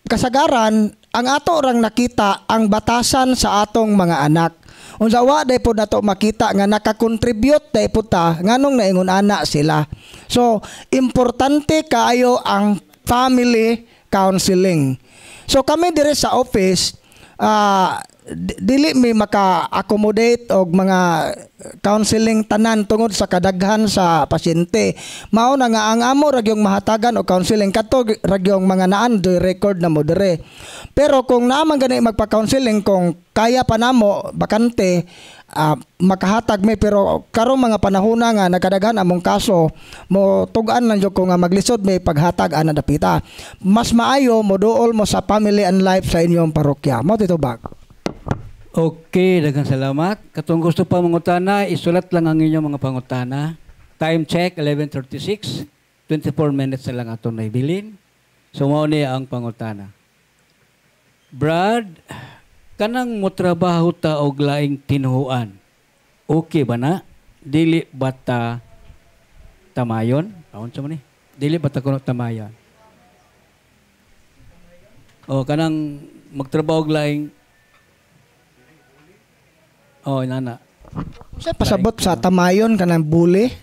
kasagaran ang ato rang nakita ang batasan sa atong mga anak. Unsa wa day pod nato makita nga naka-contribute day pod ta nganong naingon anak sila. So importante kaayo ang family counseling. So kami dire sa office dili may maka-accommodate og mga counseling tanan tungod sa kadaghan sa pasyente. Mao na nga ang amo ra gyung mahatagan og counseling kadto ra gyung mga naan do record na mo dire. Pero kung naman gani magpa-counseling kung kaya pa namo bakante makahatag may pero karong mga panahona nga nagkadaghan among kaso mo tug-an lang jud ko nga maglisod may paghatag ana dapita. Mas maayo mo duol mo sa family and life sa inyong parokya. Mao titubag. Okay, daghang salamat. Katong gusto pa mangutana, isulat lang ang inyong mga pangutana. Time check, 11:36. 24 minutes na lang atong naibilin. So, mao ni ang pangutana. Brad, kanang motrabaho ta og laing tinuhuan. Okay ba na? Dili ba ta tamayon? Paon sa mo ni? Dili ba ta kuno tamayon? O kanang magtrabaho og laing nana. Sa pasabot sa tamayon kanang bully.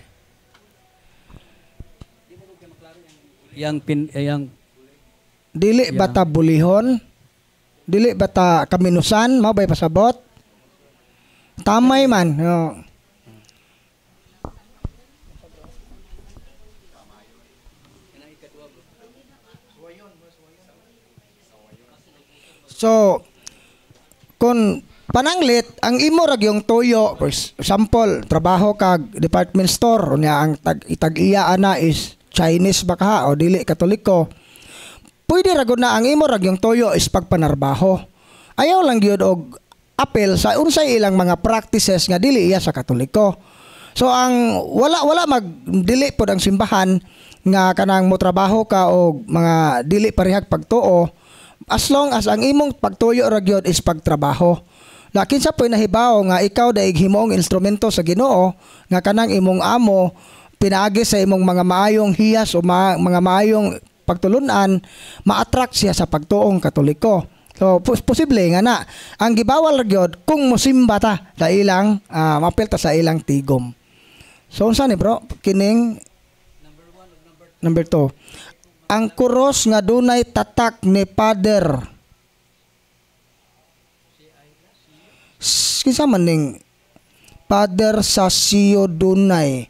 Yang Dili ba ta bulihon? Dili ba ta kaminusan? Mao bay pasabot? Tamay man. So, kung pananglit, ang imo ra gyung tuyo, for example, trabaho kag department store, unya ang itag-iya ana is Chinese baka o dili Katoliko. Pwede ra gud na ang imo ra gyung tuyo is pagpanarbaho. Ayaw lang gyud og apel sa unsay ilang mga practices nga dili iya sa Katoliko. So ang wala magdili pod ang simbahan nga kanang mo trabaho ka og mga dili parehag pagtuo as long as ang imong pagtuyo ra gyud is pagtrabaho. Lakin sa po'y nahibaw nga ikaw daig himoong instrumento sa Ginoo nga kanang imong amo pinaagi sa imong mga maayong hiyas o mga maayong pagtulunan ma-attract siya sa pagtuong Katoliko. So posible nga na ang gibawal ra gyud kung mosimba ta sa ilang mapil ta sa ilang tigom. So unsa ni bro kining number 2. Ang kuros nga dunay tatak ni Father kinsa man ning Father sa siyo dunay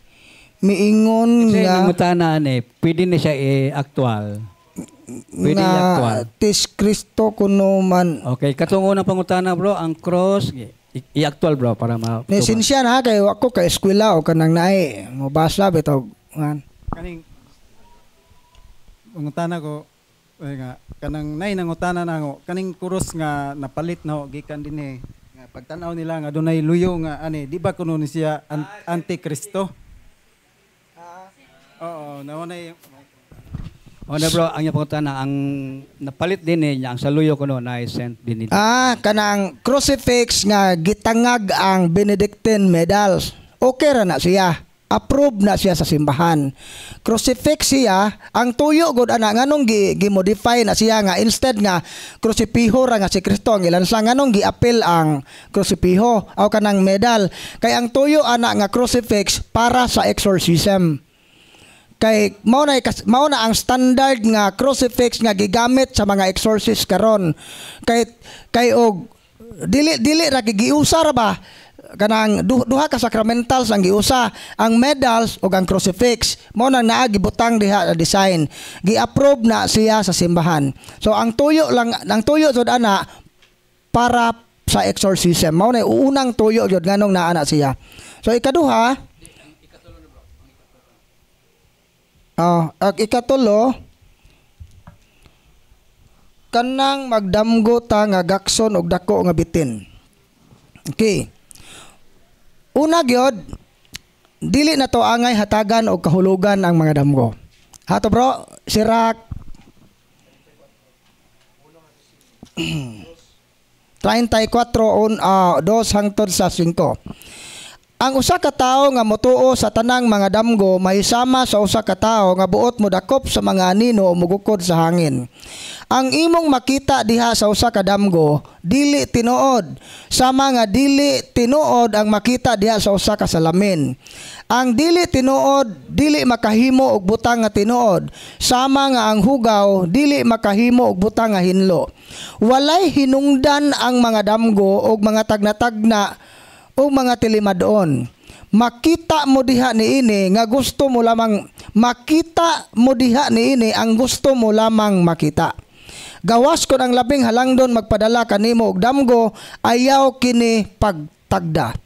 miingon nga mutana ni pwede na siya aktual. Pwede aktual. Tis Kristo kuno man. Okay, katong unang pangutana bro, ang cross i-aktual bro para ma. Nesensya na kay ako ka eskwela o kanang naay mobasa bitaw ngan. Kaning pangutana ko nga kanang nay nangutana na ako kaning kuros nga napalit no gikan dinhi nga pagtan-aw nila nga dunay luyo nga ani di ba kuno ni siya antikristo? Oo, naunay bro, ang iyang pangutana ang napalit din niya ang saluyo kuno na sent din nito. Kanang crucifix nga gitangag ang Benedictine medals. Okay ra na siya. Approve na siya sa simbahan. Crucifix siya, ang tuyo gud ana nganong gi-modify na siya nga instead nga krusipiho ra nga si Kristo ang ilansa nganong gi-apel ang krusipiho aw kanang medal kay ang tuyo ana nga crucifix para sa exorcism. Kay mao na ang standard nga crucifix nga gigamit sa mga exorcist karon. Kay og dili ra giusa ra ba kanang duha ka sacramentals ang giusa, ang medals ug ang crucifix. Mao nang naa gibutang diha design. Gi-approve na siya sa simbahan. So ang tuyo jud ana para sa exorcism. Mao na unang tuyo jud nganong naa na siya. So ikaduha, ang ikatulo, kanang magdamgo ta nga gakson og dako nga bitin. Okay. Una gyud, dili na to angay hatagan og kahulugan ang mga damgo. Hato bro, Sirach 34 2 hangtod sa 5. Ang usa ka tawo nga motuo sa tanang mga damgo mahisama sa usa ka tawo nga buot modakop sa mga anino o mugukod sa hangin. Ang imong makita diha sa usa ka damgo dili tinuod, sama nga dili tinuod ang makita diha sa usa ka salamin. Ang dili tinuod dili makahimo og butang nga tinuod, sama nga ang hugaw dili makahimo og butang nga hinlo. Walay hinungdan ang mga damgo og mga tagna-tagna o mga tilimadon. Makita mo diha niini nga gusto mo lamang makita mo diha niini ang gusto mo lamang makita. Gawas ko ang labing halangdon magpadala kanimo og damgo, ayaw kini pagtagda.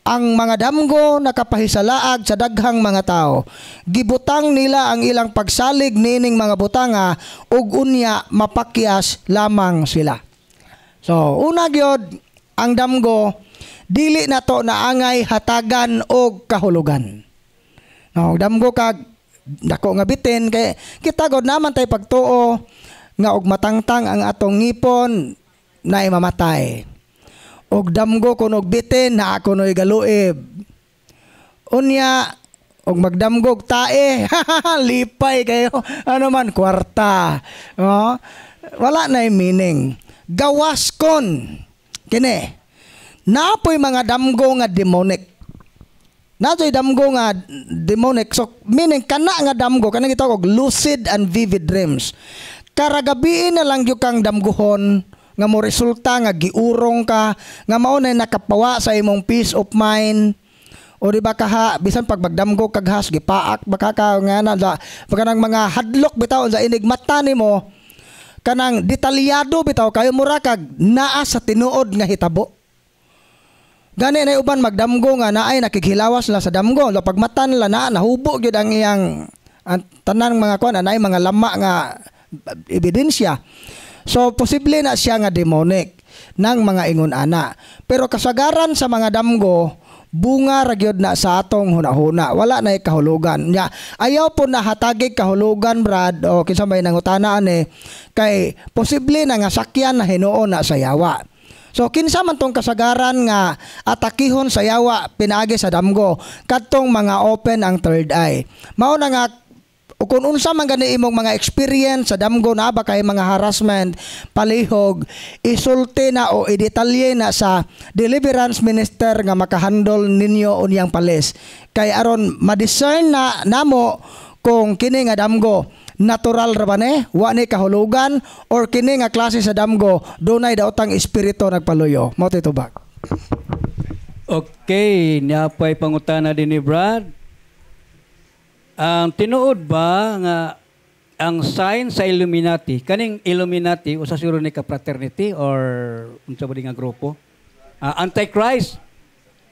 Ang mga damgo nakapahisalaag sa daghang mga tao. Gibutang nila ang ilang pagsalig nining mga butanga ug unya mapakyas lamang sila. So, una gyud ang damgo dili na to naangay hatagan og kahulugan. No, damgo kag dako nga bitin kay kita gud naman tay pagtuo nga og matangtang ang atong ngipon na mamatay. Og damgo kun og bitin na ako noy galuib. Unya og magdamgog tae, lipay kayo. Ano man kwarta. No? Wala na meaning. Gawas kon kini. Napoy mga damgo nga demonic. Natoy damgo nga demonic. So meaning kana nga damgo kanang gitawag og lucid and vivid dreams. Karagabiin na lang gyud kang damguhon nga mo resulta nga giurong ka, nga mao na nakapawa sa imong peace of mind. O di ba kaha bisan pag magdamgo kag has gipaak baka ka nga na kanang mga hadlok bitaw sa inig mata nimo kanang detalyado bitaw kayo mura kag naa sa tinuod nga hitabo. Gani na uban magdamgo nga naay nakikhilawas la sa damgo. Lo pagmatan la na nahubo gyud ang iyang tanang mga kuan anay mga lama nga ebidensya. So posible na siya nga demonic ng mga ingon ana. Pero kasagaran sa mga damgo bunga ra gyud na sa atong hunahuna. Wala na kahulugan. Nya ayaw po na hatagig kahulugan brad o kinsa may nangutana ani kay posible na nga sakyan na hinuon na sa yawa. So kinsa man tong kasagaran nga atakihon sa yawa pinaagi sa damgo kadtong mga open ang third eye. Mao na nga kung unsa man gani imong mga experience sa damgo na ba kay mga harassment, palihog, isulti na o idetalye na sa deliverance minister nga makahandle ninyo unyang palis. Kay aron ma-discern na namo kung kini nga damgo natural ra ba ni wa ni kahulugan or kini nga klase sa damgo dunay daotang espiritu nagpaluyo. Mao titubag. Okay, napay pangutana din ni Brad. Ang tinuod ba nga ang sign sa Illuminati, kaning Illuminati usa siguro ni ka fraternity or unsa ba nga grupo? Antichrist.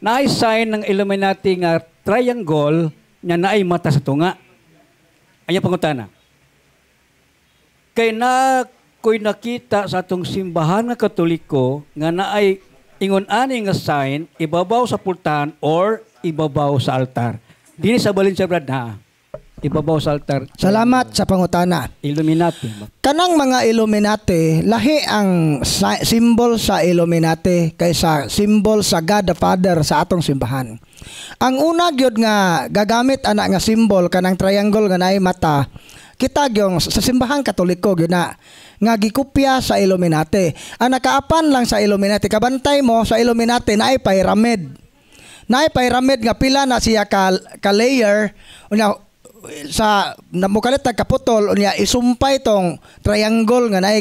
Naay sign ng Illuminati nga triangle nya naay mata sa tunga. Anya pangutana. Kay na ko'y nakita sa atong simbahan nga Katoliko nga naay ingon ani nga sign ibabaw sa pultahan or ibabaw sa altar. Dili sa balin sa Brad na ibabaw sa altar. Salamat sa pangutana. Illuminati. Kanang mga Illuminati, lahi ang symbol sa Illuminati kaysa symbol sa God the Father sa atong simbahan. Ang una gyud nga gagamit ana nga symbol kanang triangle nga naay mata, kita gyung sa simbahan Katoliko gyud na nga gikopya sa Illuminati. Ang nakaapan lang sa Illuminati, kabantay mo sa Illuminati naay pyramid. Naay pyramid nga pila na siya ka layer. Unya sa namukalit kaputol unya isumpay tong triangle nga naay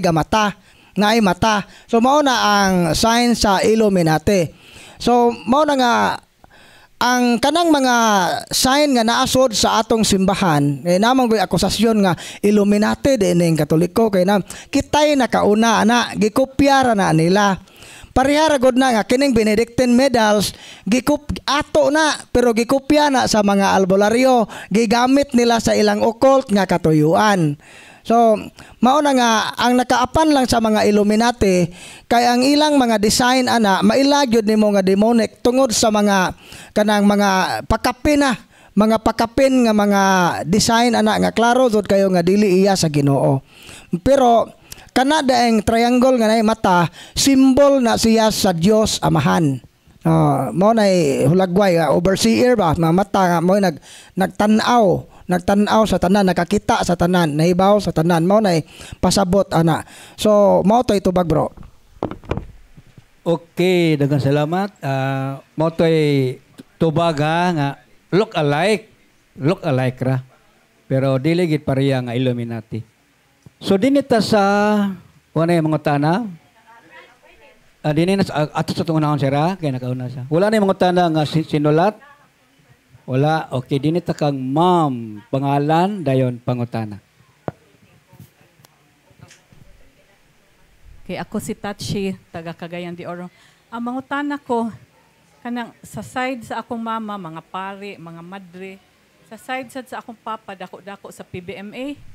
mata. So mao na ang sign sa Illuminati. So mao na nga ang kanang mga sign nga naasod sa atong simbahan namang goy akusasyon nga Illuminati dining Katoliko kay na kitay nakauna ana gikopya ra na nila. Parehara gud na nga kining Benedictine medals ato na pero gikopya na sa mga albularyo, gigamit nila sa ilang occult nga katuyuan. So mao na nga ang nakaapan lang sa mga Illuminati kay ang ilang mga design ana mailagyod nimo nga demonic tungod sa mga kanang mga pakapin nga mga design ana nga klaro jud kayo nga dili iya sa Ginoo. Pero kana daeng triangle nga nay mata, symbol na siya sa Dios Amahan. Mo nay hulagway overseer ba mga mata nga mo nagtan-aw sa tanan, nakakita sa tanan, nahibaw sa tanan, mo nay pasabot ana. So mo to itubag bro. Okay, daghang salamat. Mo to'y tubag nga look alike ra. Pero dili gid pareha nga Illuminati. So dinita sa wala mga tana. Dinhi na ato sa tungunahon sira kay nakauna siya. Wala na mga tana nga sinulat. Wala. Okay, dinita kang ma'am pangalan dayon pangutana. Okay, ako si Tachi, taga Cagayan de Oro. Ang mangutana ko kanang sa side sa akong mama, mga pare, mga madre, sa side sa akong papa dako-dako sa PBMA.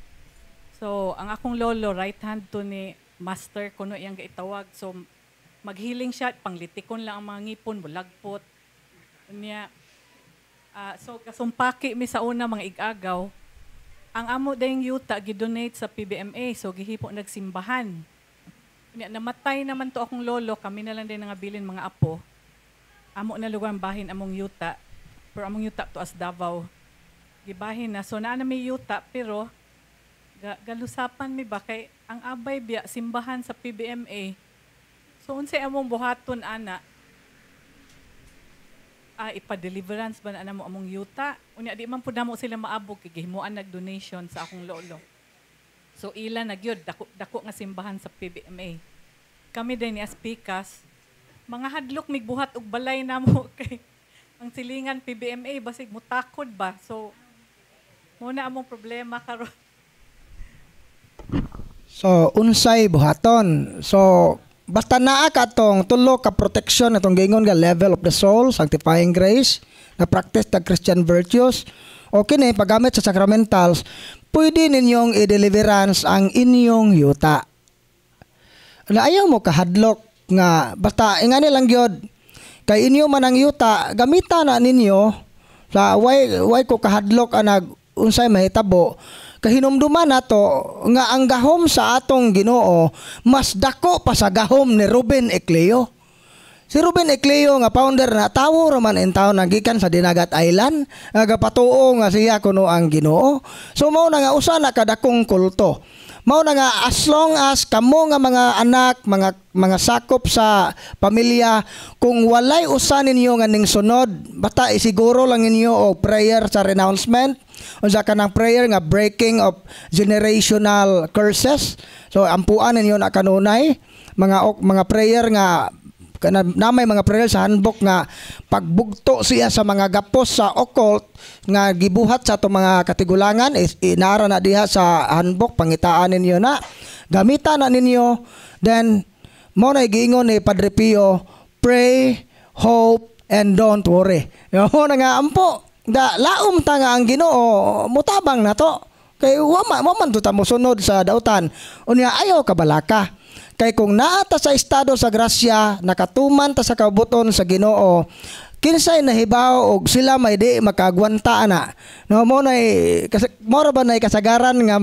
So, ang akong lolo, right hand to ni master, kuno iyang gaitawag. So, maghiling siya, panglitikon lang ang mga ngipon, bulagpot. Unya, so, kasumpaki mi sa una mga igagaw. Ang amo dayong yuta, gidonate sa PBMA. So, gihipo nagsimbahan. Unya, namatay naman to akong lolo, kami na lang din nangabilin mga apo. Amo na lugar bahin among yuta. Pero among yuta to as Davao. Gibahin na. So, naa na may yuta, pero galusapan mi ba kay ang abay biya simbahan sa PBMA. So unsay among buhaton ana? Ipa-deliverance ba na mo among yuta? Unya di man pud namo sila maabog kay gihimuan nag-donation sa akong lolo. So ila na gyud dako nga simbahan sa PBMA. Kami din ni Aspikas mga hadlok migbuhat og balay namo kay ang silingan PBMA basig mutakod ba. So muna among problema karon. So unsay buhaton. So basta naa ka tong tulo ka protection atong gingon nga level of the soul, sanctifying grace, na practice the Christian virtues. Okay na paggamit sa sacramentals, pwede ninyong i-deliverance ang inyong yuta. Na ayaw mo kahadlok nga basta ingani lang gyud kay inyo man ang yuta gamita na ninyo sa why ko kahadlok anag unsay mahitabo. Kahinumduman nato nga ang gahom sa atong Ginoo mas dako pa sa gahom ni Ruben Ecleo. Si Ruben Ecleo nga founder na tawo raman in town nagikan sa Dinagat Island, nagapatuo nga siya kuno ang Ginoo. So mao na nga usa na kadakong kulto. Mao na nga as long as kamo nga mga anak, mga sakop sa pamilya, kung walay usa ninyo nga ning sunod, basta isiguro lang ninyo og prayer sa renouncement, unsa kanang prayer nga breaking of generational curses. So ampuan ninyo na kanunay mga prayer nga namay mga prayer sa handbook nga pagbugto siya sa mga gapos sa occult nga gibuhat sa atong mga katigulangan inara na diha sa handbook, pangitaan ninyo na gamitan na ninyo. Then mo na giingon ni Padre Pio, pray, hope, and don't worry. Mo na nga ampo laom ta nga ang Ginoo mutabang na to kay waman to ta mo sunod sa dautan unya ayaw kabalaka. Kay kung naata sa estado sa grasya, nakatuman ta sa kabuton sa Ginoo, kinsay nahibaw og sila may di makagwanta na. No mo nay mora ba nay kasagaran nga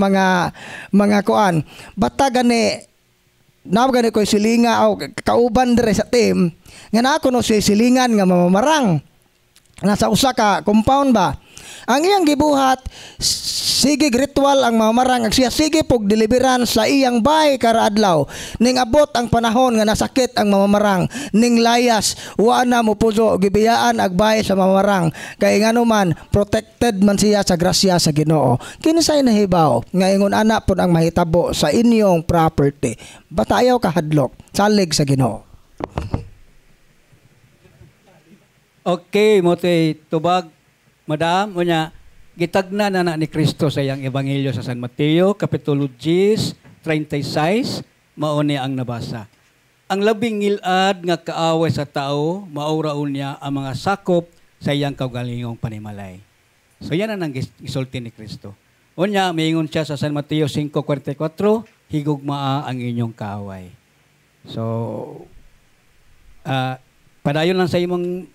mga kuan. Bata gani gani ko silinga o kauban dire sa team. Nga na ako no silingan nga mamamarang. Nasa usa ka compound ba. Ang iyang gibuhat, sige ritual ang mamarang siya sige pog deliveran sa iyang bay karadlaw. Ning abot ang panahon nga nasakit ang mamamarang, ning layas wa na mo puso gibiyaan ag bay sa mamamarang. Kay ngano man protected man siya sa grasya sa Ginoo. Kinsay nahibaw nga ingon ana pod ang mahitabo sa inyong property. Batayaw kahadlok salig sa Ginoo. Okay, mo tubag, madam, unya gitagna na ni Kristo sa iyang ebanghelyo sa San Mateo, Kapitulo 10, 36, mauni ang nabasa. Ang labing ngilad nga kaaway sa tao, mauraon niya ang mga sakop sa iyang kaugalingong panimalay. So yan ang isulti ni Kristo. Unya, maingon siya sa San Mateo 5:44, higugmaa ang inyong kaaway. So, padayon lang sa imong